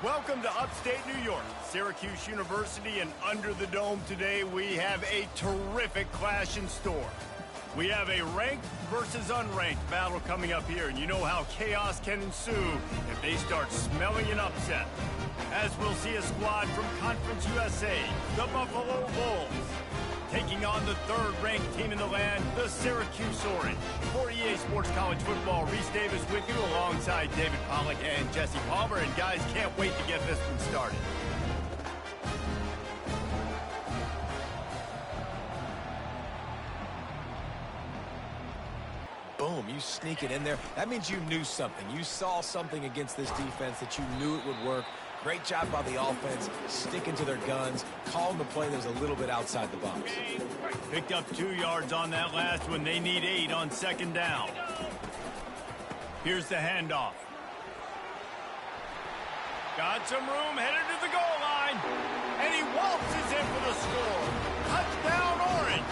Welcome to upstate New York, Syracuse University, and under the dome today we have a terrific clash in store. We have a ranked versus unranked battle coming up here, and you know how chaos can ensue if they start smelling an upset. As we'll see a squad from Conference USA, the Buffalo Bulls, taking on the third-ranked team in the land, the Syracuse Orange. For EA Sports College Football, Reese Davis with you alongside David Pollack and Jesse Palmer. And guys, can't wait to get this one started. Boom, you sneak it in there. That means you knew something. You saw something against this defense that you knew it would work. Great job by the offense, sticking to their guns, calling the play that was a little bit outside the box. Picked up 2 yards on that last one. They need 8 on second down. Here's the handoff. Got some room, headed to the goal line. And he waltzes in for the score. Touchdown, Orange.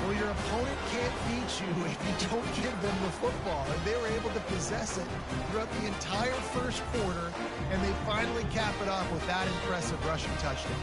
Well, your opponent can't beat you if you don't give them the football. And they were able to possess it throughout the entire first quarter, and they finally cap it off with that impressive rushing touchdown.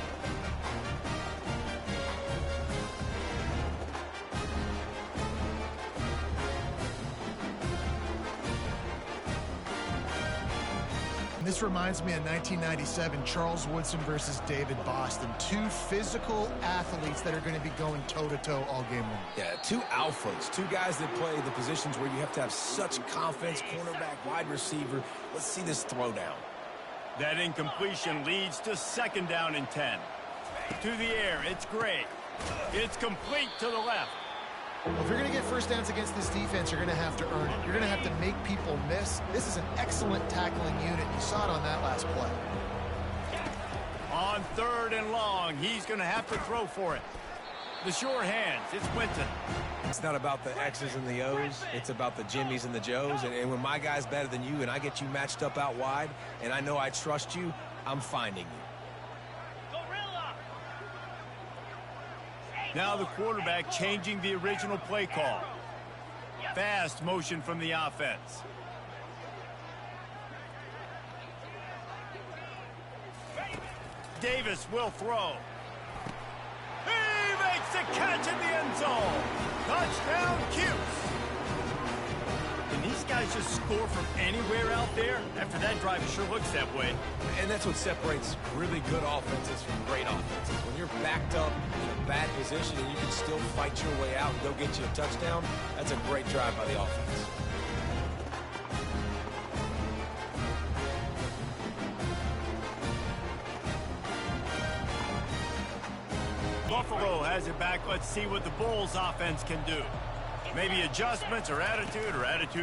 This reminds me of 1997, Charles Woodson versus David Boston. 2 physical athletes that are going to be going toe-to-toe all game long. Yeah, 2 alphas, 2 guys that play the positions where you have to have such confidence, cornerback, wide receiver. Let's see this throwdown. That incompletion leads to second down and 10. To the air, it's Gray. It's complete to the left. Well, if you're going to get first downs against this defense, you're going to have to earn it. You're going to have to make people miss. This is an excellent tackling unit. You saw it on that last play. On third and long, he's going to have to throw for it. The sure hands, it's Winton. It's not about the X's and the O's. It's about the Jimmies and the Joes. And when my guy's better than you and I get you matched up out wide, and I know I trust you, I'm finding you. Now the quarterback changing the original play call. Fast motion from the offense. Davis will throw. He makes the catch in the end zone. Touchdown, Cuse. Can these guys just score from anywhere out there? After that drive, it sure looks that way. And that's what separates really good offenses from great offenses. When you're backed up in a bad position and you can still fight your way out and go get you a touchdown, that's a great drive by the offense. Buffalo has it back. Let's see what the Bulls offense can do. Maybe adjustments or attitude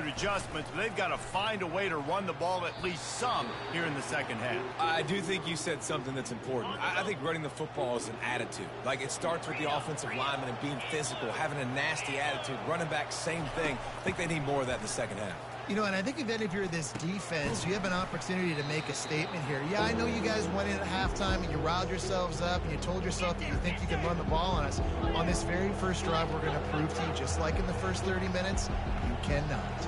adjustments, but they've got to find a way to run the ball at least some here in the second half. I do think you said something that's important. I think running the football is an attitude. Like, it starts with the offensive lineman and being physical, having a nasty attitude. Running back, same thing. I think they need more of that in the second half. You know, and I think if you're this defense, you have an opportunity to make a statement here. Yeah, I know you guys went in at halftime and you riled yourselves up and you told yourself that you think you can run the ball on us. On this very first drive, we're going to prove to you, just like in the first 30 minutes, you cannot.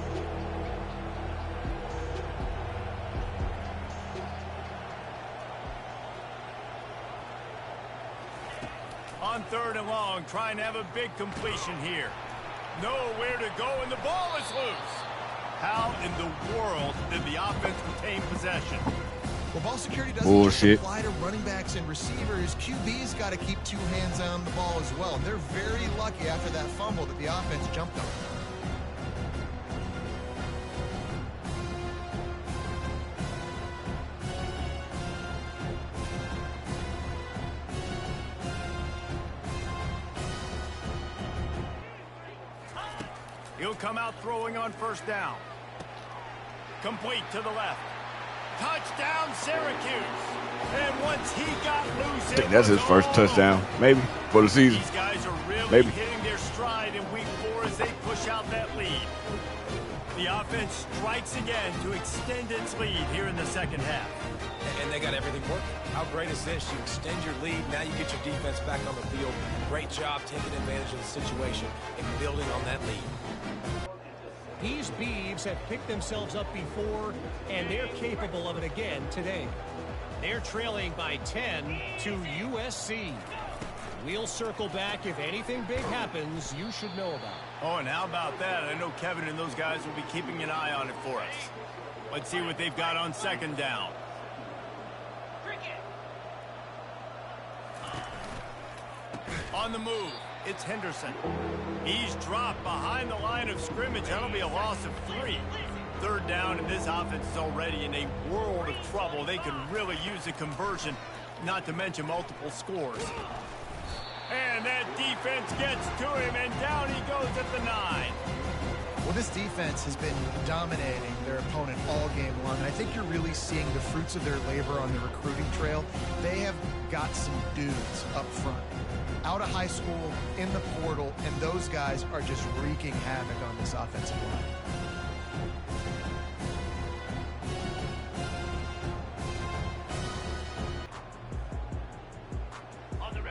On third and long, trying to have a big completion here. Nowhere to go, and the ball is loose. How in the world did the offense retain possession? Well, ball security doesn't just apply to running backs and receivers. QB's got to keep 2 hands on the ball as well. And they're very lucky after that fumble that the offense jumped on. He'll come out throwing on first down. Complete to the left. Touchdown, Syracuse. And once he got loose, I think that's his first touchdown, maybe, for the season. These guys are really hitting their stride in week 4 as they push out that lead. The offense strikes again to extend its lead here in the second half. And they got everything working. How great is this? You extend your lead, now you get your defense back on the field. Great job taking advantage of the situation and building on that lead. These Beavs have picked themselves up before, and they're capable of it again today. They're trailing by 10 to USC. We'll circle back if anything big happens you should know about. Oh, and how about that? I know Kevin and those guys will be keeping an eye on it for us. Let's see what they've got on second down. On the move, it's Henderson. He's dropped behind the line of scrimmage. That'll be a loss of 3. Third down, and this offense is already in a world of trouble. They could really use a conversion, not to mention multiple scores. And that defense gets to him, and down he goes at the 9. Well, this defense has been dominating their opponent all game long, and I think you're really seeing the fruits of their labor on the recruiting trail. They have got some dudes up front, out of high school, in the portal, and those guys are just wreaking havoc on this offensive line.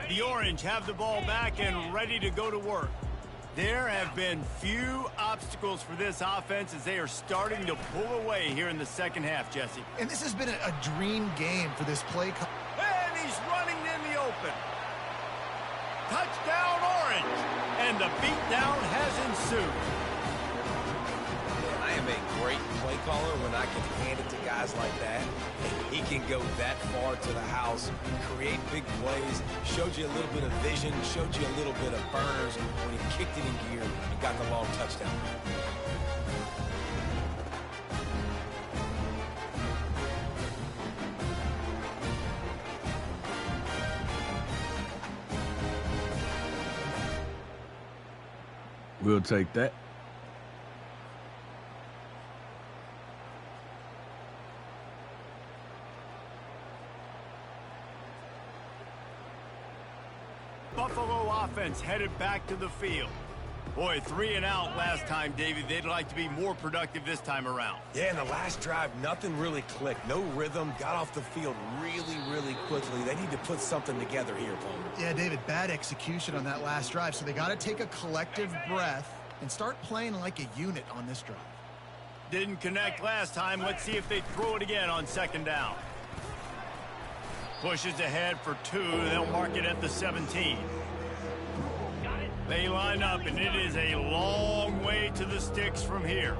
The Orange have the ball back and ready to go to work. There have been few obstacles for this offense as they are starting to pull away here in the second half, Jesse. And this has been a dream game for this play. And he's running in the open. Touchdown, Orange! And the beatdown has ensued. I am a great play caller when I can hand it to guys like that. And he can go that far to the house, create big plays, showed you a little bit of vision, showed you a little bit of burners when he kicked it in gear and got the long touchdown. We'll take that. Buffalo offense headed back to the field. Boy, 3 and out last time, Davey. They'd like to be more productive this time around. Yeah, in the last drive, nothing really clicked. No rhythm, got off the field really quickly. They need to put something together here, Palmer. Yeah, David, bad execution on that last drive, so they got to take a collective breath and start playing like a unit on this drive. Didn't connect last time. Let's see if they throw it again on second down. Pushes ahead for 2. They'll mark it at the 17. They line up, and it is a long way to the sticks from here.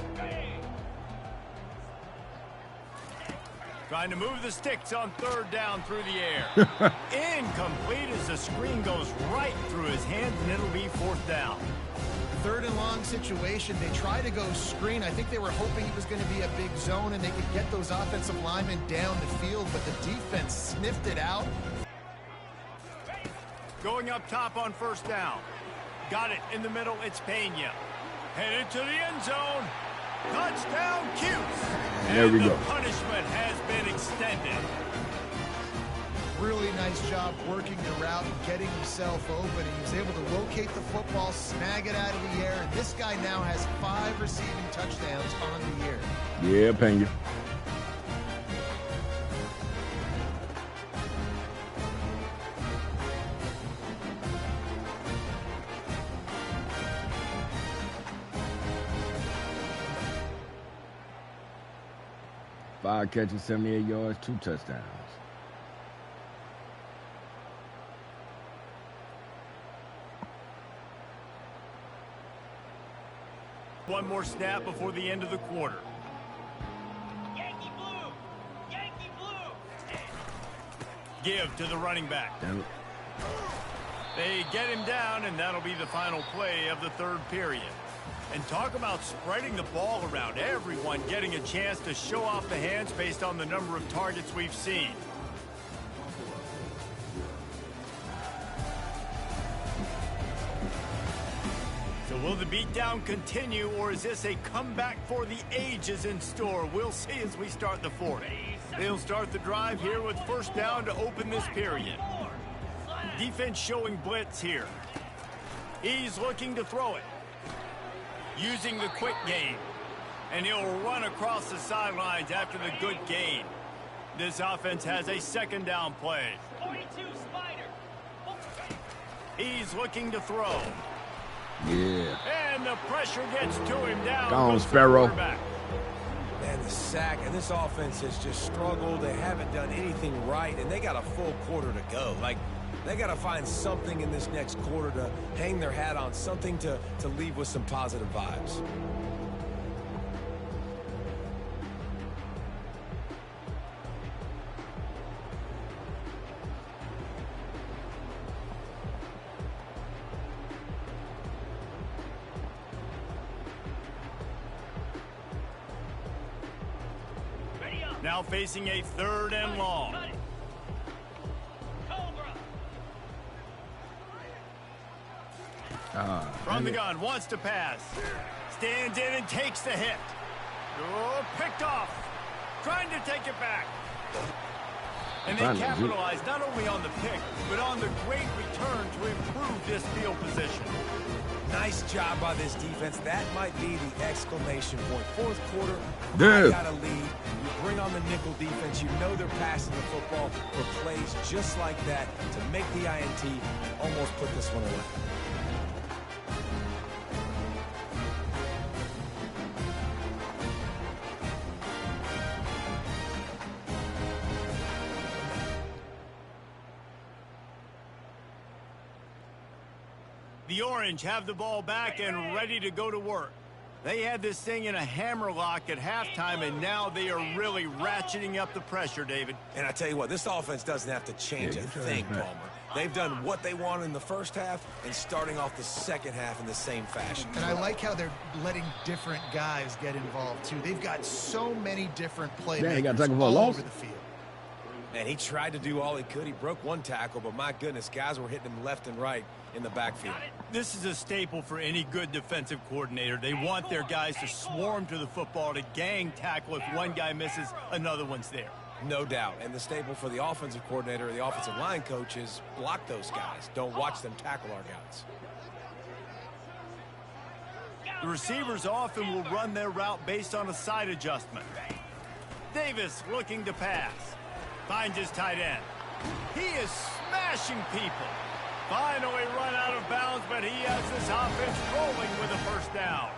Trying to move the sticks on third down through the air. Incomplete as the screen goes right through his hands, and it'll be fourth down. Third and long situation. They try to go screen. I think they were hoping it was going to be a big zone and they could get those offensive linemen down the field, but the defense sniffed it out. Going up top on first down. Got it in the middle. It's Pena. Headed to the end zone. Touchdown, Cuse. There we go. The punishment has been extended. Really nice job working the route and getting himself open. He was able to locate the football, snag it out of the air, and this guy now has 5 receiving touchdowns on the year. Yeah, Pena. Five catches, 78 yards, 2 touchdowns. One more snap before the end of the quarter. Yankee blue! Yankee blue! Give to the running back. Damn it. They get him down, and that'll be the final play of the third period. And talk about spreading the ball around. Everyone getting a chance to show off the hands based on the number of targets we've seen. So will the beatdown continue, or is this a comeback for the ages in store? We'll see as we start the fourth. They'll start the drive here with first down to open this period. Defense showing blitz here. He's looking to throw it. Using the quick game. And he'll run across the sidelines after the good gain. This offense has a second down play. 42 Spider. He's looking to throw. Yeah. And the pressure gets to him down. Gone, goes the Sparrow. quarterback. And the sack, and this offense has just struggled. They haven't done anything right, and they got a full quarter to go. Like, they got to find something in this next quarter to hang their hat on, something to leave with some positive vibes. Now facing a 3rd and long. From the gun, wants to pass. Stands in and takes the hit. Oh, picked off. Trying to take it back. And they capitalize not only on the pick, but on the great return to improve this field position. Nice job by this defense. That might be the exclamation point. 4th quarter, Dude. got a lead. You bring on the nickel defense. You know they're passing the football for plays just like that to make the INT and almost put this one away. The Orange have the ball back and ready to go to work. They had this thing in a hammerlock at halftime, and now they are really ratcheting up the pressure, David. And I tell you what, this offense doesn't have to change a thing, Palmer. They've done what they wanted in the first half and starting off the second half in the same fashion. And I like how they're letting different guys get involved, too. They've got so many different playmakers all over the field. And he tried to do all he could. He broke one tackle, but my goodness, guys were hitting him left and right in the backfield. This is a staple for any good defensive coordinator. They want their guys to swarm to the football, to gang tackle. If one guy misses, another one's there. No doubt. And the staple for the offensive coordinator or the offensive line coach is block those guys. Don't watch them tackle our guys. The receivers often will run their route based on a side adjustment. Davis looking to pass. Finds his tight end. He is smashing people. Finally run out of bounds, but he has this offense rolling with a 1st down.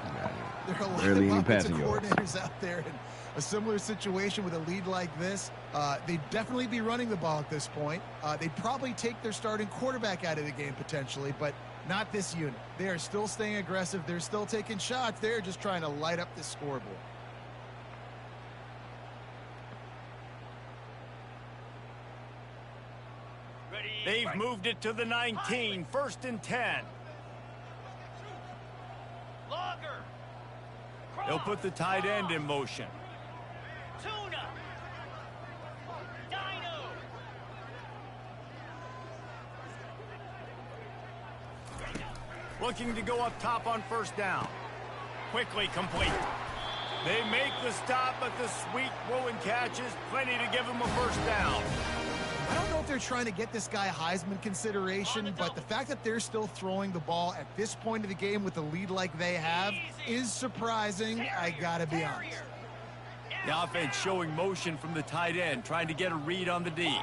There are a lot of offensive coordinators out there in a similar situation with a lead like this. They'd definitely be running the ball at this point. They'd probably take their starting quarterback out of the game potentially, but not this unit. They are still staying aggressive. They're still taking shots. They're just trying to light up the scoreboard. They've moved it to the 19, 1st and 10. They'll put the tight end in motion. Looking to go up top on 1st down. Quickly complete. They make the stop, but the sweet throw and catch is plenty to give them a 1st down. I don't know if they're trying to get this guy Heisman consideration, but the fact that they're still throwing the ball at this point of the game with a lead like they have is surprising, I gotta be honest. The offense showing motion from the tight end, trying to get a read on the D.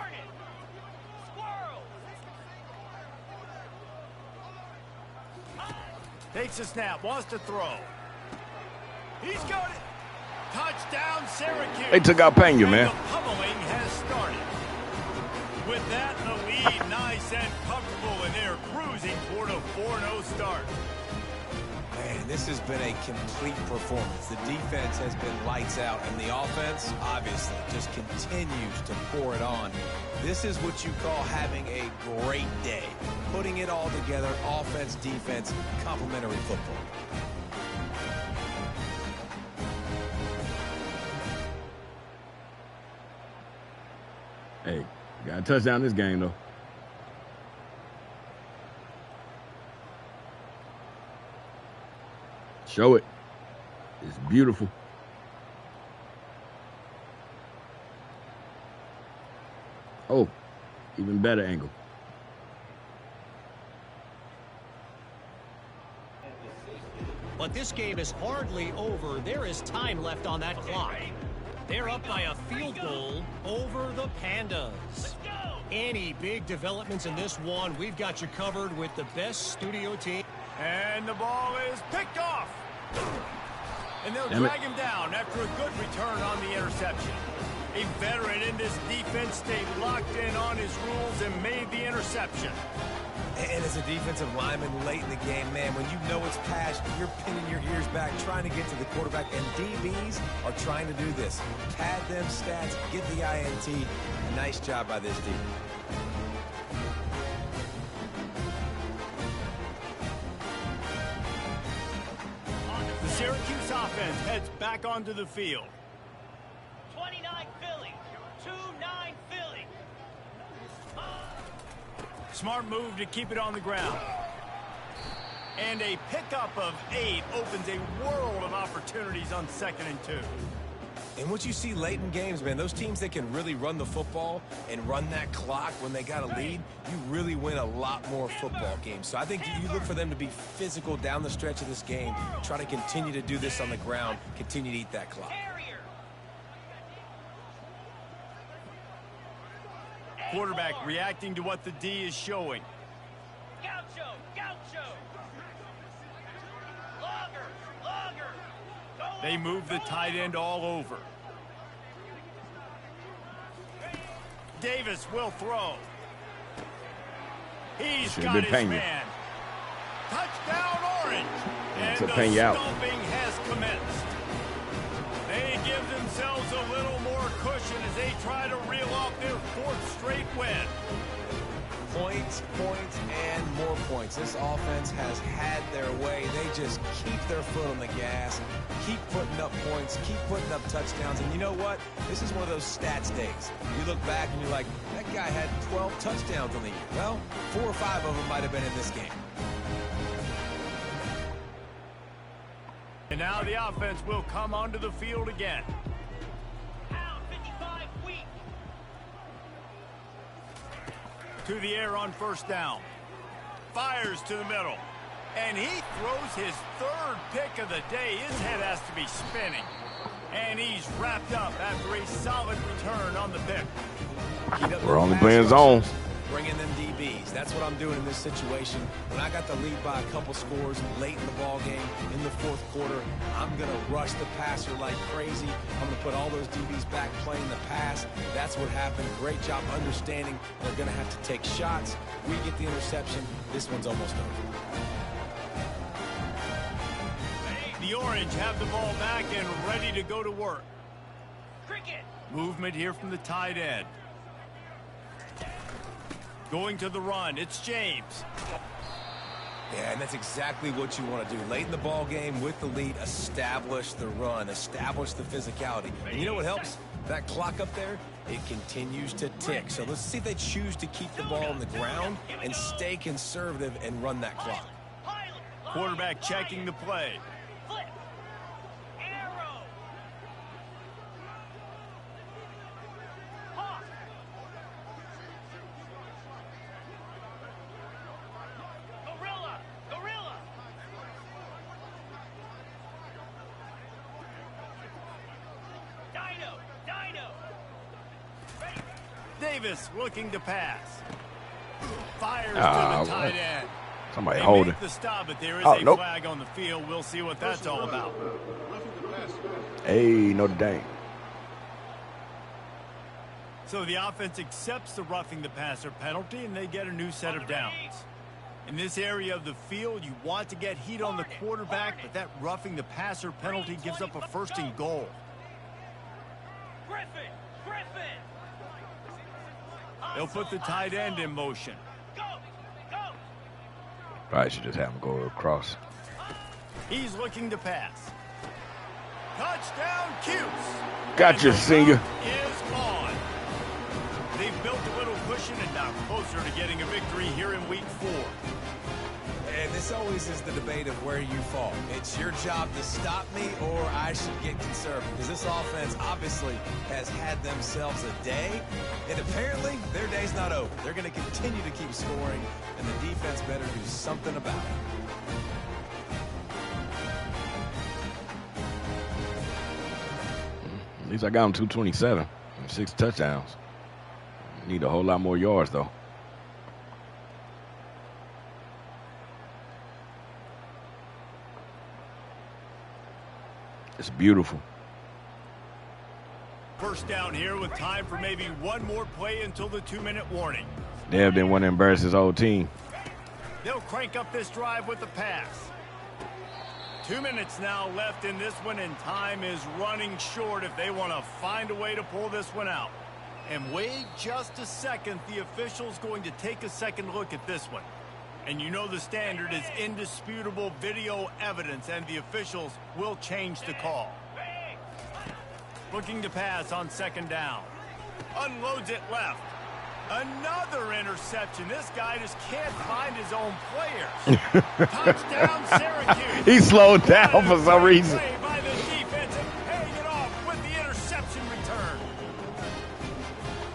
Takes a snap, wants to throw. He's got it. Touchdown, Syracuse. They took out Pena, man. The pummeling has started. With that, the lead nice and comfortable, and they're cruising toward a 4-0 start. Man, this has been a complete performance. The defense has been lights out, and the offense, obviously, just continues to pour it on. This is what you call having a great day. Putting it all together, offense, defense, complementary football. Hey, got a touchdown this game, though. Show it. It's beautiful. Oh, even better angle. But this game is hardly over. There is time left on that clock. They're up by a field goal over the Pandas. Any big developments in this one, we've got you covered with the best studio team. And the ball is picked off. And they'll drag him down after a good return on the interception. A veteran in this defense stayed locked in on his rules and made the interception. And as a defensive lineman late in the game, man, when you know it's pass, you're pinning your ears back, trying to get to the quarterback, and DBs are trying to do this. Pad them stats, get the INT. Nice job by this D. The Syracuse offense heads back onto the field. 29 Philly. 2-9 Philly. Smart move to keep it on the ground. And a pickup of 8 opens a world of opportunities on 2nd and 2. And what you see late in games, man, those teams that can really run the football and run that clock when they got a lead, you really win a lot more football games. So I think you look for them to be physical down the stretch of this game, try to continue to do this on the ground, continue to eat that clock. Quarterback reacting to what the D is showing. Gaucho, Gaucho. Logger. They move the tight end all over. Davis will throw. He's got his man. Touchdown Orange. And the stomping has commenced. They give themselves a little more cushion as they try to reel off their 4th straight win. Points, points, and more points. This offense has had their way. They just keep their foot on the gas, keep putting up points, keep putting up touchdowns. And you know what? This is one of those stats days. You look back and you're like, that guy had 12 touchdowns on the year. Well, 4 or 5 of them might have been in this game. And now the offense will come onto the field again. Pound 55 weak. To the air on 1st down. Fires to the middle. And he throws his 3rd pick of the day. His head has to be spinning. And he's wrapped up after a solid return on the pick. We're only playing zone. Bringing them DBs. That's what I'm doing in this situation. When I got the lead by a couple scores late in the ball game, in the 4th quarter, I'm going to rush the passer like crazy. I'm going to put all those DBs back playing the pass. That's what happened. Great job understanding they're going to have to take shots. We get the interception. This one's almost over. The Orange have the ball back and ready to go to work. Cricket. Movement here from the tight end. Going to the run, it's James. Yeah, and that's exactly what you want to do. Late in the ball game with the lead, establish the run, establish the physicality. And you know what helps? That clock up there, it continues to tick. So let's see if they choose to keep the ball on the ground and stay conservative and run that clock. Quarterback checking the play. Flip. Arrow. Hawk. Gorilla. Gorilla. Dino. Dino. Ready. Davis looking to pass. Fires to the tight end. Somebody They hold make it. the stop, but there is Oh, a nope. flag on the field. We'll see what that's all about. Hey, Notre Dame. So the offense accepts the roughing the passer penalty, and they get a new set of downs. In this area of the field, you want to get heat on the quarterback, but that roughing the passer penalty gives up a 1st and goal. Griffin. Griffin. They'll put the tight end in motion. Go. Go. Probably should just have him go across. He's looking to pass. Touchdown, Cuse. Gotcha, And the senior. rout is on. They've built a little cushion and now closer to getting a victory here in week 4. And this always is the debate of where you fall. It's your job to stop me or I should get conservative. Because this offense obviously has had themselves a day. And apparently their day's not over. They're going to continue to keep scoring. And the defense better do something about it. At least I got him 227 and 6 touchdowns. Need a whole lot more yards, though. It's beautiful. First down here with time for maybe one more play until the 2-minute warning. Dev didn't want to embarrass his whole team. They'll crank up this drive with the pass. 2 minutes now left in this one, and time is running short if they want to find a way to pull this one out. And wait just a second, the official's going to take a second look at this one. And you know the standard is indisputable video evidence, and the officials will change the call. Looking to pass on second down. Unloads it left. Another interception. This guy just can't find his own players. Touchdown, Syracuse. He slowed down for some reason. Play by the defense and paying it off with the interception return.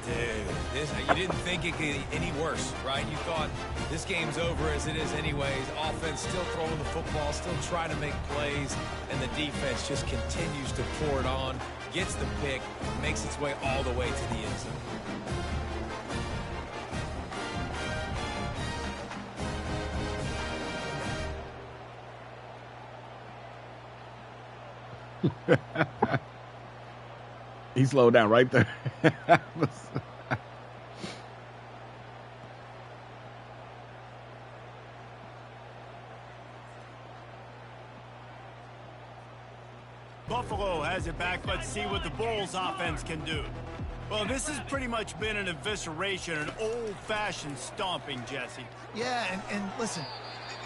Dude, you didn't think it could get any worse, right? You thought this game's over as it is anyways. Offense still throwing the football, still trying to make plays, and the defense just continues to pour it on, gets the pick, makes its way all the way to the end zone. He slowed down right there. Buffalo has it back. Let's see what the Bulls offense can do. Well, this has pretty much been an evisceration, an old-fashioned stomping, Jesse. Yeah, and listen,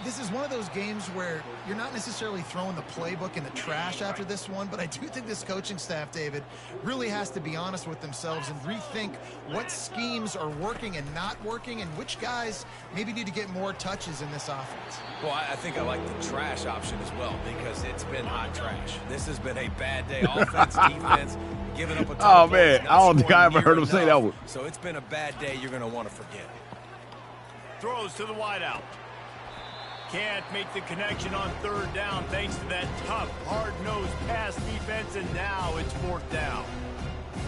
this is one of those games where you're not necessarily throwing the playbook in the trash after this one, but I do think this coaching staff, David, really has to be honest with themselves and rethink what schemes are working and not working and which guys maybe need to get more touches in this offense. Well, I think I like the trash option as well because it's been hot trash. This has been a bad day. Offense, defense, giving up a ton of points, man, I don't think I ever heard him say that one. So it's been a bad day you're going to want to forget. Throws to the wideout. Can't make the connection on third down thanks to that tough, hard-nosed pass defense, and now it's fourth down.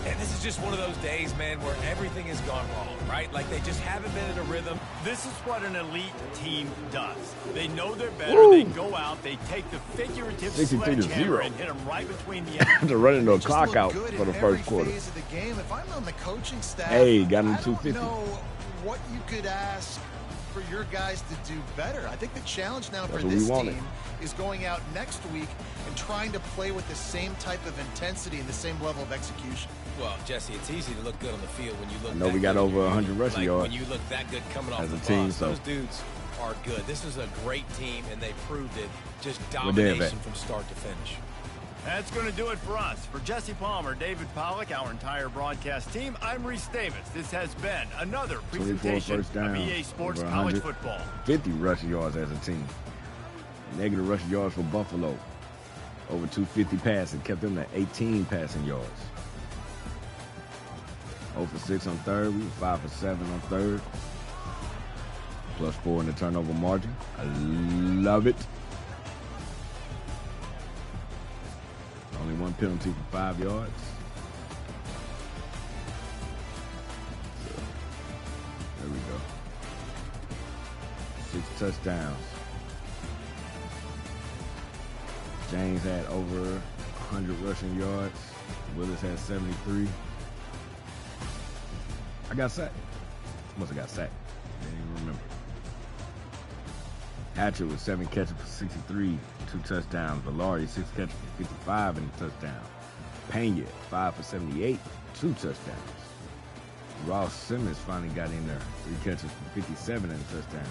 And this is just one of those days, man, where everything has gone wrong, right? Like they just haven't been in a rhythm. This is what an elite team does. They know they're better. They go out, they take the figurative sledgehammer and hit them right between the eyes. They're running the clock out for the first quarter. Of the game. If I'm on the coaching staff, hey, got him 250. I don't know what you could ask for your guys to do better. I think the challenge now for this team is going out next week and trying to play with the same type of intensity and the same level of execution. Well, Jesse, it's easy to look good on the field when you look. I know we got over 100 rushing yards. When you look that good coming off as the a team, bus, so those dudes are good. This is a great team, and they proved it. Just domination from start to finish. That's going to do it for us. For Jesse Palmer, David Pollack, our entire broadcast team, I'm Reese Davis. This has been another presentation of EA Sports College Football. 50 rushing yards as a team. Negative rushing yards for Buffalo. Over 250 passing, kept them to 18 passing yards. 0 for 6 on third. We were 5 for 7 on third. +4 in the turnover margin. I love it. Only one penalty for 5 yards. So, there we go. 6 touchdowns. James had over 100 rushing yards. Willis had 73. I got sacked. Must have got sacked. I didn't even remember. Hatcher with 7 catches for 63, 2 touchdowns. Valari, 6 catches for 55 and a touchdown. Pena, 5 for 78, 2 touchdowns. Ross Simmons finally got in there, 3 catches for 57 and a touchdown.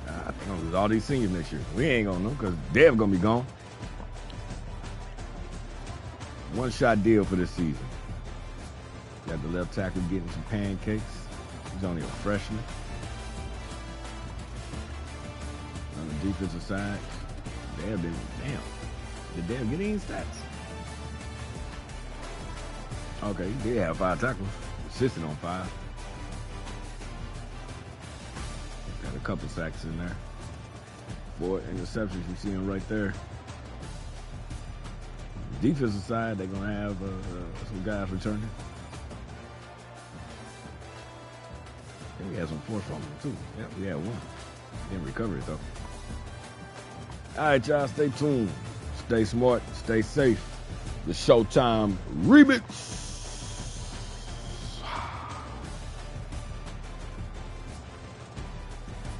I think I'm going to lose all these seniors next year. We ain't going to know because Dev going to be gone. One-shot deal for this season. Got the left tackle getting some pancakes. He's only a freshman. On the defensive side, Dev did, did Dev get any stats? Okay, he did have 5 tackles. Assisted on 5. Got a couple sacks in there. 4 interceptions, you see them right there. Defensive side, they're going to have some guys returning. And we had some forced fumbles too. Yeah, we had 1. Didn't recover it though. All right, y'all, stay tuned. Stay smart, stay safe. The Showtime Remix.